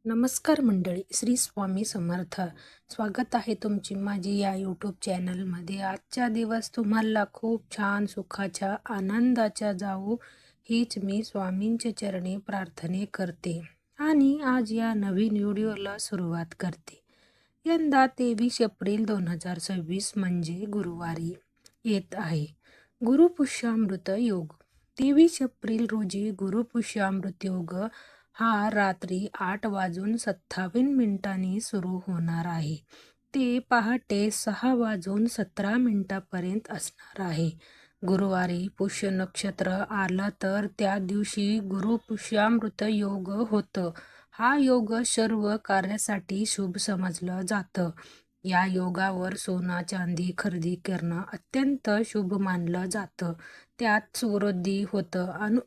नमस्कार मंडळी, श्री स्वामी समर्थ. स्वागत आहे तुमची माझी या यूट्यूब चॅनलमध्ये. आजचा दिवस तुम्हाला खूप छान सुखाच्या आनंदाच्या जाऊ हीच मी स्वामींच्या चरणी प्रार्थने करते आणि आज या नवीन व्हिडिओला सुरुवात करते. यंदा 23 एप्रिल 2026 म्हणजे गुरुवारी येत आहे गुरुपुष्यामृत योग. 23 एप्रिल रोजी गुरुपुष्यामृत योग हा रात्री 8:27 सुरू होणार आहे. ते पहाटे 6:17 पर्यंत असणार आहे. गुरुवारी पुष्य नक्षत्र आलं तर त्या दिवशी गुरुपुष्यामृत योग होतं. हा योग सर्व कार्यासाठी शुभ समजलं जातं. या योगावर सोना चांदी खरेदी करणं अत्यंत शुभ मानलं जातं. त्यात समृद्धी होतं.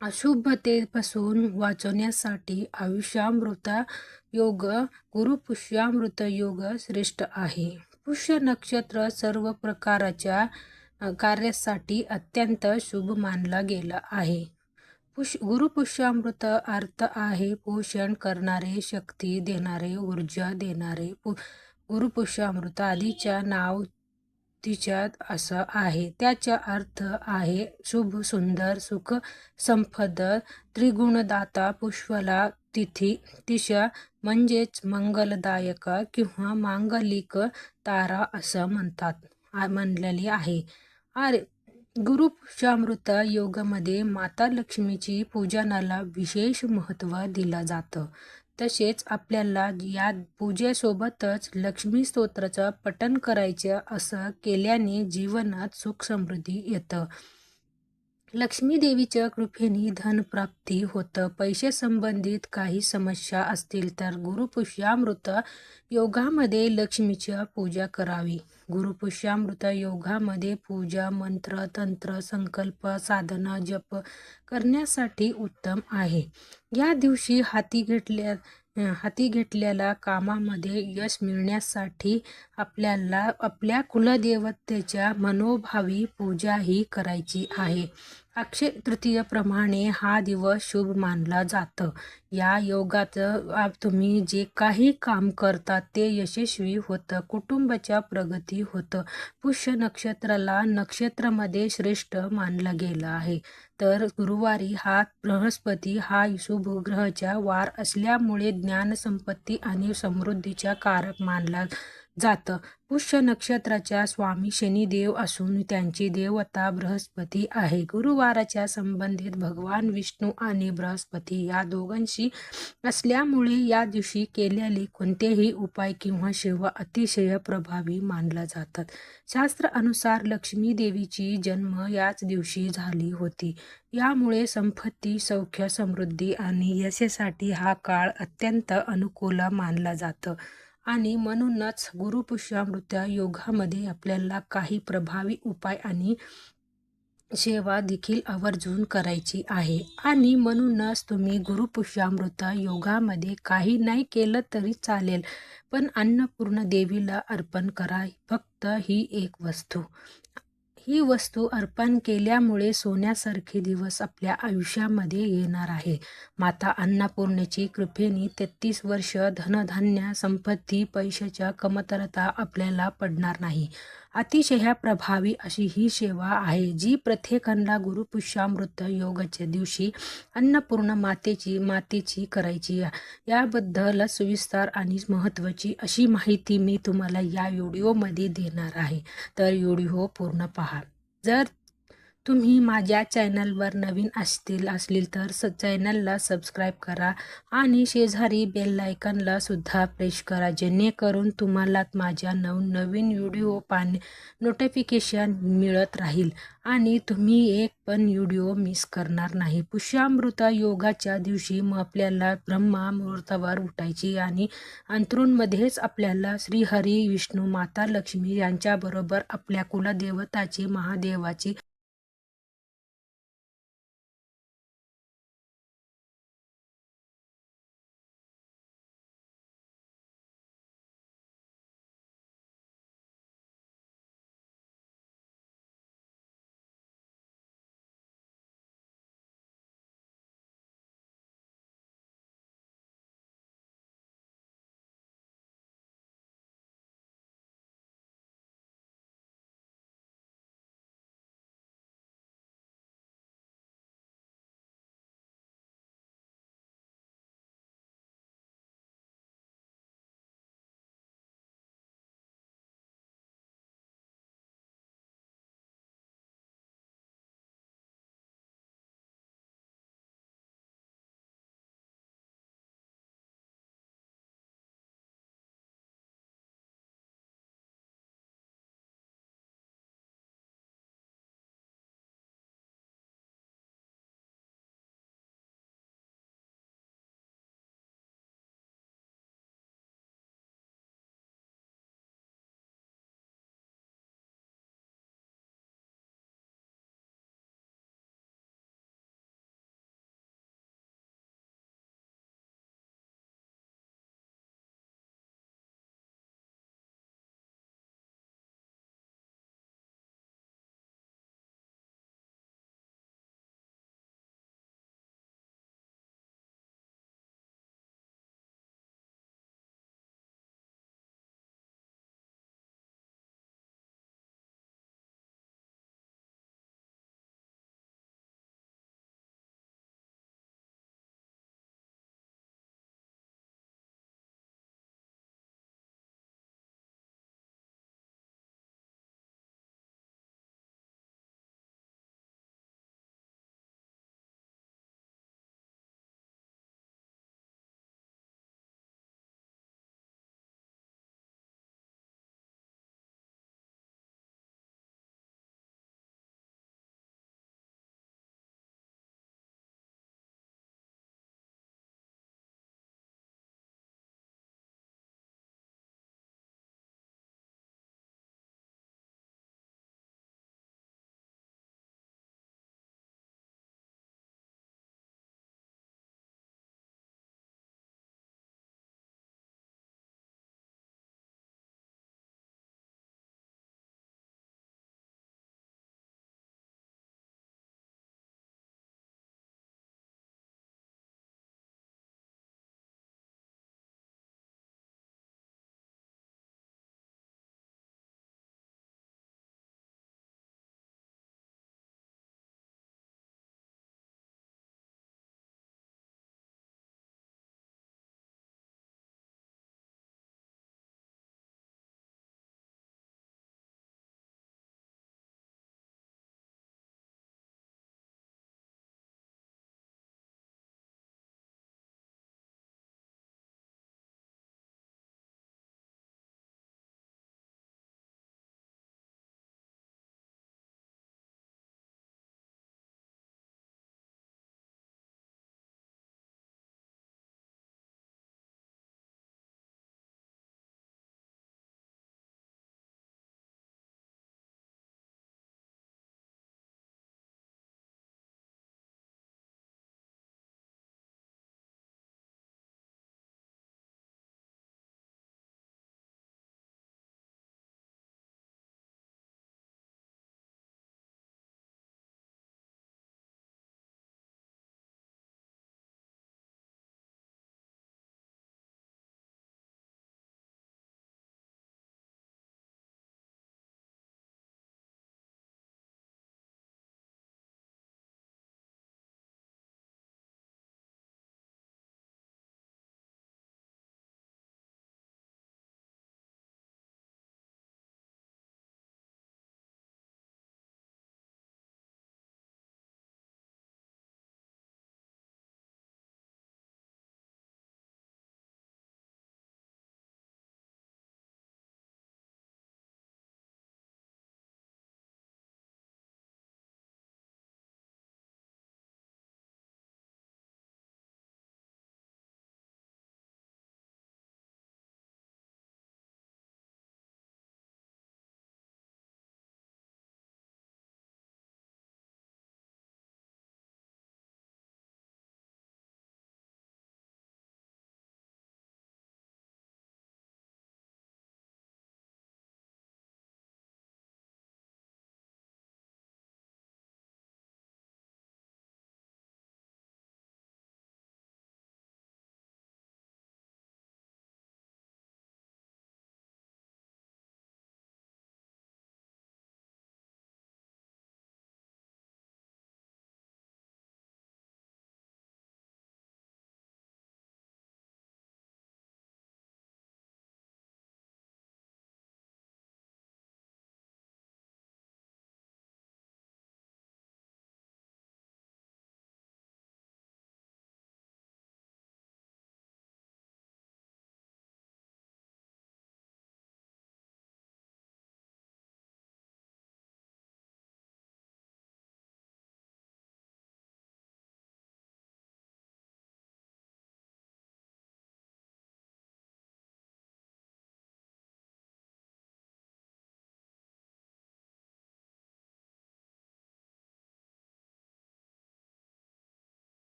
अशुभतेपासून वाचवण्यासाठी आयुष्यामृत योग गुरुपुष्यामृत योग श्रेष्ठ आहे. पुष्य नक्षत्र सर्व प्रकारच्या कार्यासाठी अत्यंत शुभ मानला गेला आहे. गुरुपुष्यामृत अर्थ आहे पोषण करणारे, शक्ती देणारे, ऊर्जा देणारे. गुरुपुष्यामृत आधीच्या नाव तिच्यात असं आहे. त्याचा अर्थ आहे शुभ, सुंदर, सुख, संपद, त्रिगुणदाता. पुष्पला तिथी दिशा म्हणजेच मंगलदायक किंवा मांगलिक तारा असं म्हणलेली आहे. गुरुपुष्यामृत योगामध्ये माता लक्ष्मीची पूजनाला विशेष महत्त्व दिलं जातं. तसेच आपल्याला या पूजेसोबतच लक्ष्मी स्तोत्राचं पठण करायचं. असं केल्याने जीवनात सुख समृद्धी येतं. लक्ष्मी देवीच्या कृपेने धनप्राप्ती होतं. पैसे संबंधित काही समस्या असतील तर गुरुपुष्यामृत योगामध्ये लक्ष्मीची पूजा करावी. गुरुपुष्यामृत योगामध्ये पूजा, मंत्र, तंत्र, संकल्प, साधना, जप करण्यासाठी उत्तम आहे. या दिवशी हाती घेतलेल्या कामामध्ये यश मिळण्यासाठी आपल्याला आपल्या कुलदेवतेच्या मनोभावी पूजाही करायची आहे. अक्षय तृतीयेप्रमाणे हा दिवस शुभ मानला जातं. या योगात तुम्ही जे काही काम करतात ते यशस्वी होतं. कुटुंबाच्या प्रगती होतं. पुष्य नक्षत्राला नक्षत्रामध्ये श्रेष्ठ मानलं गेलं आहे. तर गुरुवारी हा बृहस्पती हा शुभ ग्रहाचा वार असल्यामुळे ज्ञान, संपत्ती आणि समृद्धीचा कारक मानला जातं. पुष्य नक्षत्राच्या स्वामी शनिदेव असून त्यांची देवता बृहस्पती आहे. गुरुवाराच्या संबंधित भगवान विष्णू आणि बृहस्पती या दोघांशी असल्यामुळे या दिवशी केलेले कोणतेही उपाय किंवा सेवा अतिशय प्रभावी मानल्या जातात. शास्त्र अनुसार लक्ष्मी देवीची जन्म याच दिवशी झाली होती. यामुळे संपत्ती, सौख्य, समृद्धी आणि यशासाठी हा काळ अत्यंत अनुकूल मानला जातं. आणि म्हणूनच गुरुपुष्यामृत योगामध्ये आपल्याला काही प्रभावी उपाय आणि सेवा देखील आवर्जून करायची आहे. आणि म्हणूनच तुम्ही गुरुपुष्यामृत योगामध्ये काही नाही केलं तरी चालेल, पण अन्नपूर्ण देवीला अर्पण करा. फक्त ही एक वस्तू. ही वस्तू अर्पण केल्यामुळे सोन्यासारखे दिवस आपल्या आयुष्यामध्ये येणार आहे. माता अन्नपूर्णेची कृपेने 33 वर्ष धनधान्य, संपत्ती, पैशाच्या कमतरता आपल्याला पडणार नाही. अतिशय प्रभावी अशी ही सेवा आहे जी प्रत्येकाला गुरुपुष्यामृत योगाच्या दिवशी अन्नपूर्ण मातेची करायची. याबद्दल सविस्तर आणि महत्त्वाची अशी माहिती मी तुम्हाला या व्हिडिओमध्ये देणार आहे. तर व्हिडिओ पूर्ण पहा. जर तुम्ही माझ्या चॅनलवर नवीन असतील तर चॅनलला सबस्क्राईब करा आणि शेजारी बेल आयकॉनला सुद्धा प्रेस करा, जेणेकरून तुम्हाला माझ्या नवीन व्हिडिओ नोटिफिकेशन मिळत राहील आणि तुम्ही एक पण व्हिडिओ मिस करणार नाही. पुष्यामृत योगाच्या दिवशी आपल्याला ब्रह्मा मुहूर्तावर उठायची आणि अंथरूणमध्येच आपल्याला श्रीहरी, विष्णू, माता लक्ष्मी यांच्याबरोबर आपल्या कुलदेवताची, महादेवाची